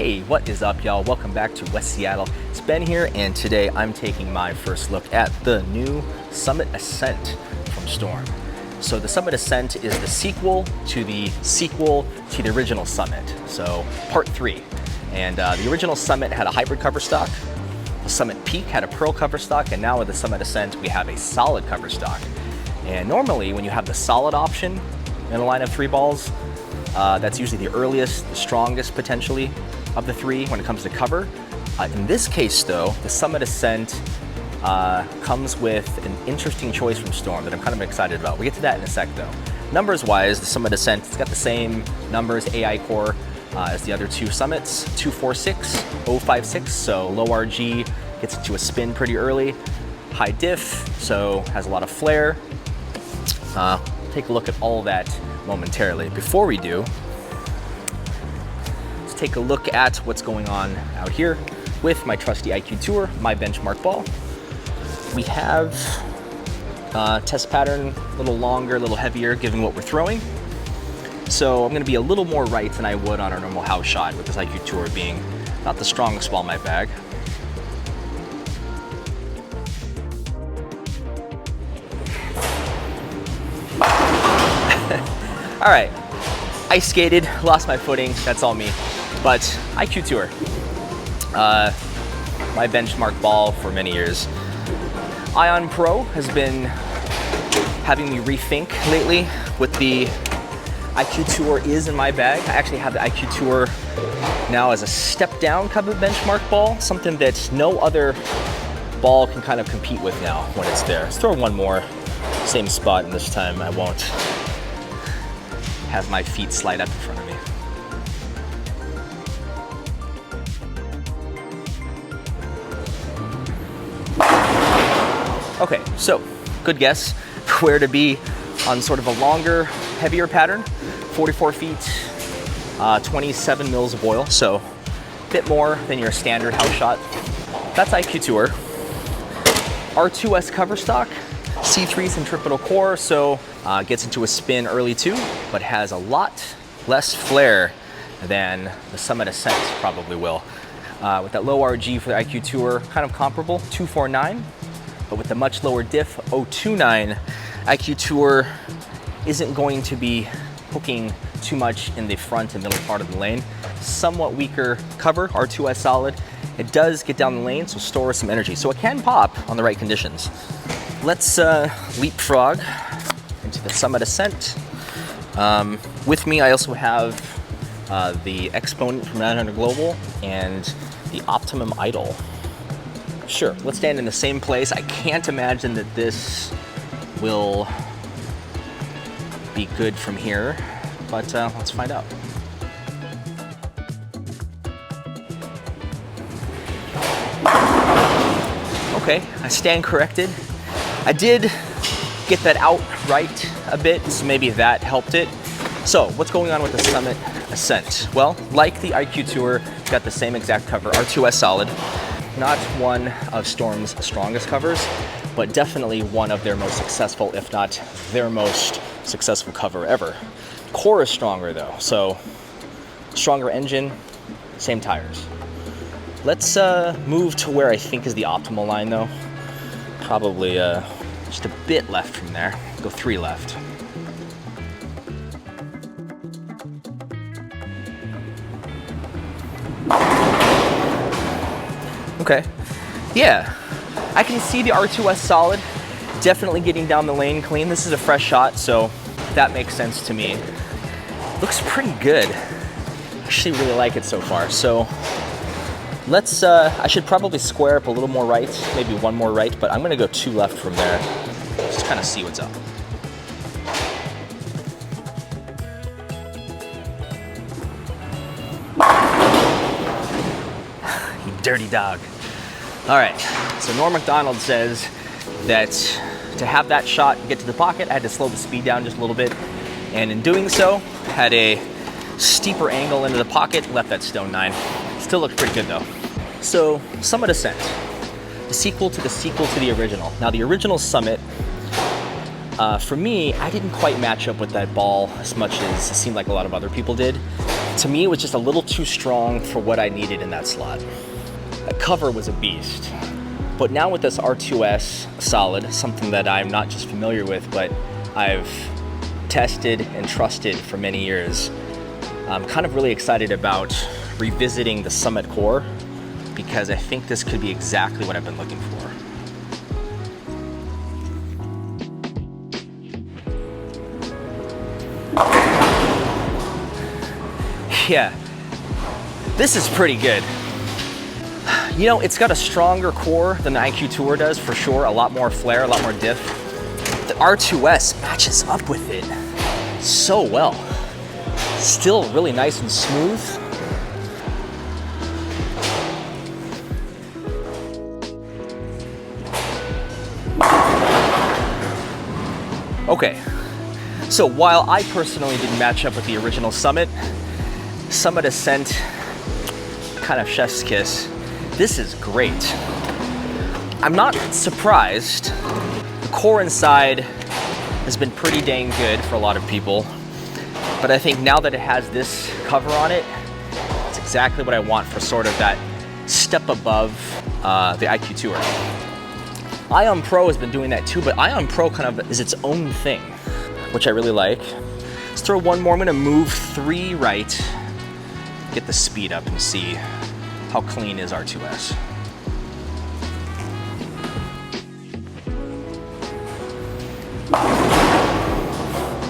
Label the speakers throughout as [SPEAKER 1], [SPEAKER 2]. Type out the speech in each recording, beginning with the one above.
[SPEAKER 1] Hey, what is up, y'all? Welcome back to West Seattle. It's Ben here, and today I'm taking my first look at the new Summit Ascent from Storm. So the Summit Ascent is the sequel to the original Summit, so part 3. And the original Summit had a hybrid cover stock, the Summit Peak had a Pearl cover stock, and now with the Summit Ascent we have a solid cover stock. And normally when you have the solid option in a line of 3 balls, that's usually the earliest, the strongest potentially of the 3 when it comes to cover. In this case though, the Summit Ascent comes with an interesting choice from Storm that I'm kind of excited about. We'll get to that in a sec though. Numbers wise, the Summit Ascent, it's got the same numbers, AI core, as the other 2 Summits, 246, 056, so low RG, gets into a spin pretty early, high diff, so has a lot of flare. Take a look at all that momentarily. Before we do, let's take a look at what's going on out here with my trusty IQ Tour, my benchmark ball. We have test pattern, a little longer, a little heavier, given what we're throwing. So I'm gonna be a little more right than I would on our normal house shot, with this IQ Tour being not the strongest ball in my bag. All right, ice skated, lost my footing, that's all me. But IQ Tour, my benchmark ball for many years. Ion Pro has been having me rethink lately with the IQ Tour is in my bag. I actually have the IQ Tour now as a step down type of benchmark ball, something that no other ball can kind of compete with now when it's there. Let's throw one more, same spot, and this time I won't have my feet slide up in front of me. Okay, so good guess where to be on sort of a longer, heavier pattern. 44 feet, 27 mils of oil, so a bit more than your standard house shot. That's IQ Tour. R2S cover stock, C3 centripetal core, so gets into a spin early too, but has a lot less flare than the Summit Ascent probably will. With that low RG for the IQ Tour, kind of comparable, 249, but with the much lower diff, 029, IQ Tour isn't going to be hooking too much in the front and middle part of the lane. Somewhat weaker cover, R2S Solid. It does get down the lane, so store some energy. So it can pop on the right conditions. Let's leapfrog into the Summit Ascent. With me, I also have the X-ponent from 900 Global and the Optimum Idol. Sure, let's stand in the same place. I can't imagine that this will be good from here, but let's find out. Okay, I stand corrected. I did get that out right a bit, so maybe that helped it. So what's going on with the Summit Ascent? Well, like the IQ Tour, it's got the same exact cover, R2S Solid. Not one of Storm's strongest covers, but definitely one of their most successful, if not their most successful cover ever. Core is stronger though, so stronger engine, same tires. Let's move to where I think is the optimal line though. Probably just a bit left from there. Go 3 left. Okay, yeah, I can see the R2S Solid definitely getting down the lane clean. This is a fresh shot, so that makes sense to me. Looks pretty good. Actually really like it so far. So let's, I should probably square up a little more right, maybe one more right, but I'm gonna go 2 left from there. Just kind of see what's up. You dirty dog. All right, so Norm McDonald says that to have that shot get to the pocket, I had to slow the speed down just a little bit. And in doing so, had a steeper angle into the pocket, left that stone 9. Still looks pretty good though. So Summit Ascent, the sequel to the original. Now the original Summit, for me, I didn't quite match up with that ball as much as it seemed like a lot of other people did. To me, it was just a little too strong for what I needed in that slot. The cover was a beast. But now with this R2S Solid, something that I'm not just familiar with, but I've tested and trusted for many years, I'm kind of really excited about revisiting the Summit core because I think this could be exactly what I've been looking for. Yeah, this is pretty good. You know, it's got a stronger core than the IQ Tour does for sure, a lot more flare, a lot more diff. The R2S matches up with it so well. Still really nice and smooth. Okay, so while I personally didn't match up with the original Summit Ascent, kind of chef's kiss, this is great. I'm not surprised. The core inside has been pretty dang good for a lot of people, but I think now that it has this cover on it, it's exactly what I want for sort of that step above the IQ Tour. Ion Pro has been doing that too, but Ion Pro kind of is its own thing, which I really like. Let's throw one more. I'm gonna move 3 right, get the speed up and see how clean is R2S.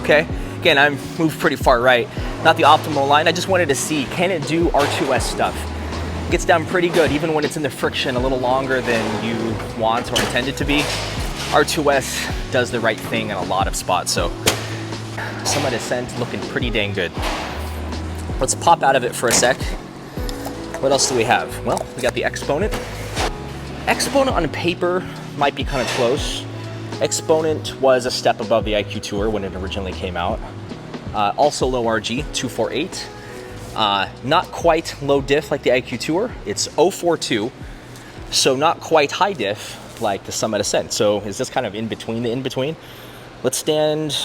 [SPEAKER 1] Okay, again, I'm moved pretty far right. Not the optimal line, I just wanted to see, can it do R2S stuff? It gets down pretty good, even when it's in the friction a little longer than you want or intended to be. R2S does the right thing in a lot of spots, so Summit Ascent looking pretty dang good. Let's pop out of it for a sec. What else do we have? Well, we got the Xponent. Xponent on paper might be kind of close. Xponent was a step above the IQ Tour when it originally came out. Also low RG, 248. Not quite low diff like the IQ Tour. It's 042, so not quite high diff like the Summit Ascent. So is this kind of in between the in-between? Let's stand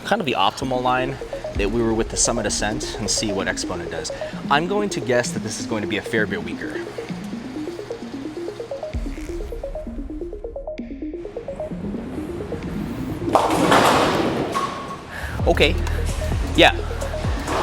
[SPEAKER 1] kind of the optimal line that we were with the Summit Ascent and see what Xponent does. I'm going to guess that this is going to be a fair bit weaker. Okay, yeah,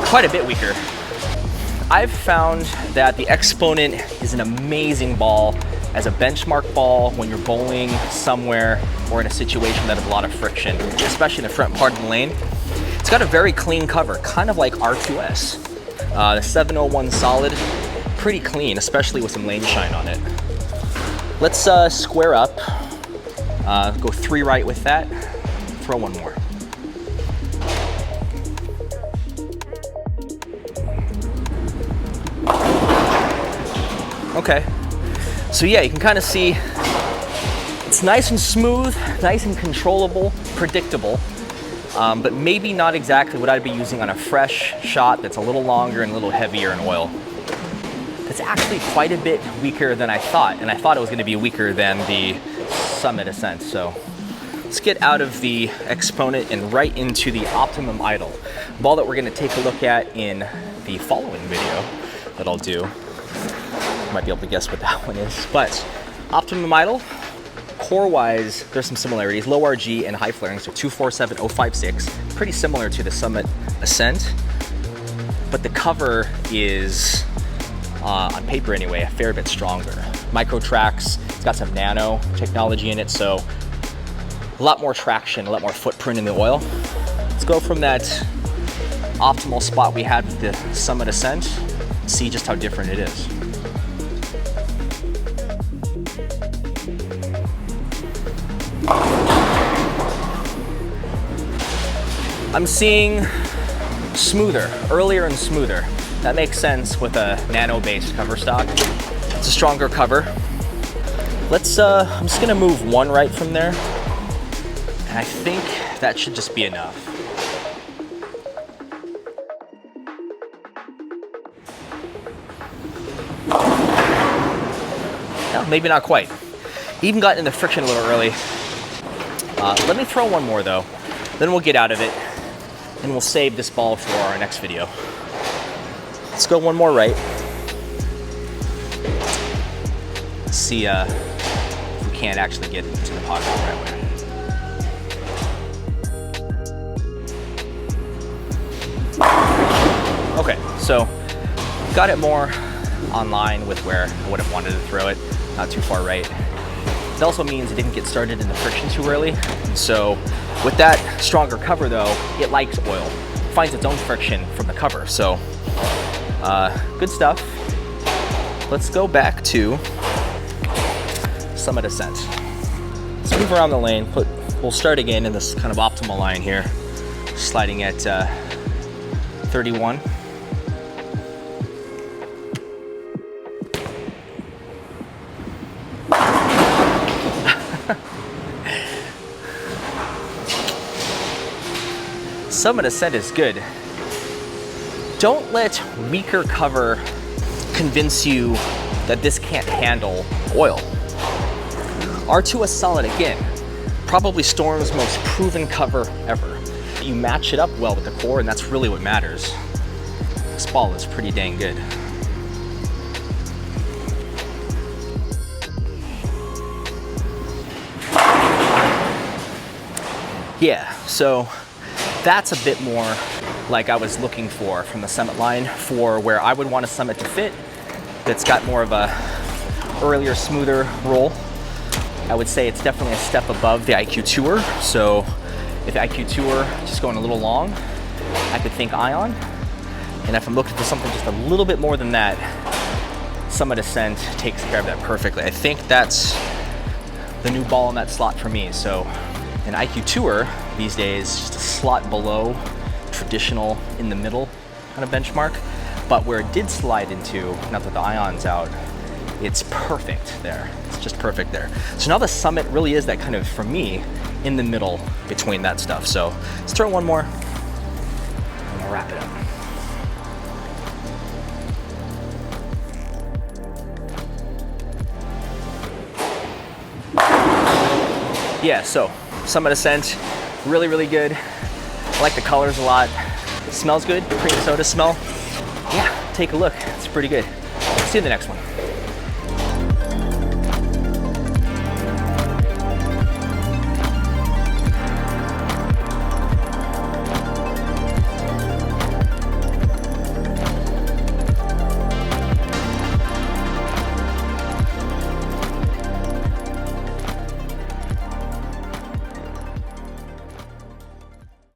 [SPEAKER 1] quite a bit weaker. I've found that the Xponent is an amazing ball as a benchmark ball when you're bowling somewhere or in a situation that has a lot of friction, especially in the front part of the lane. It's got a very clean cover, kind of like R2S. The 701 Solid, pretty clean, especially with some lane shine on it. Let's square up, go 3 right with that, throw one more. Okay, so yeah, you can kind of see it's nice and smooth, nice and controllable, predictable, but maybe not exactly what I'd be using on a fresh shot that's a little longer and a little heavier in oil. It's actually quite a bit weaker than I thought, and I thought it was going to be weaker than the Summit Ascent. So let's get out of the Xponent and right into the Optimum Idol, a ball that we're going to take a look at in the following video that I'll do. Might be able to guess what that one is, but Optimum Idol, core-wise, there's some similarities. Low RG and high flaring, so 247056, pretty similar to the Summit Ascent, but the cover is, on paper anyway, a fair bit stronger. Micro tracks, it's got some nano technology in it, so a lot more traction, a lot more footprint in the oil. Let's go from that optimal spot we had with the Summit Ascent, see just how different it is. I'm seeing smoother, earlier and smoother. That makes sense with a nano-based cover stock. It's a stronger cover. Let's, I'm just gonna move 1 right from there. And I think that should just be enough. No, maybe not quite. Even got in the friction a little early. Let me throw one more though. Then we'll get out of it and we'll save this ball for our next video. Let's go one more right. See if we can't actually get into the pocket the right way. Okay, so got it more online with where I would have wanted to throw it, not too far right. It also means it didn't get started in the friction too early. And so with that stronger cover though, it likes oil, finds its own friction from the cover. So good stuff. Let's go back to Summit Ascent. Let's move around the lane. We'll start again in this kind of optimal line here, sliding at 31. Summit Ascent is good. Don't let weaker cover convince you that this can't handle oil. R2S Solid, again, probably Storm's most proven cover ever. You match it up well with the core, and that's really what matters. This ball is pretty dang good. Yeah, so that's a bit more like I was looking for from the Summit line for where I would want a Summit to fit. That's got more of a earlier, smoother roll. I would say it's definitely a step above the IQ Tour. So if the IQ Tour is just going a little long, I could think Ion. And if I'm looking for something just a little bit more than that, Summit Ascent takes care of that perfectly. I think that's the new ball in that slot for me. So an IQ Tour these days, just a slot below traditional in the middle kind of benchmark. But where it did slide into, now that the Ion's out, it's perfect there. It's just perfect there. So now the Summit really is that kind of, for me, in the middle between that stuff. So let's throw one more and we'll wrap it up. Yeah, so Summit Ascent, really, really good. I like the colors a lot. It smells good, cream soda smell. Yeah, take a look, it's pretty good. See you in the next one.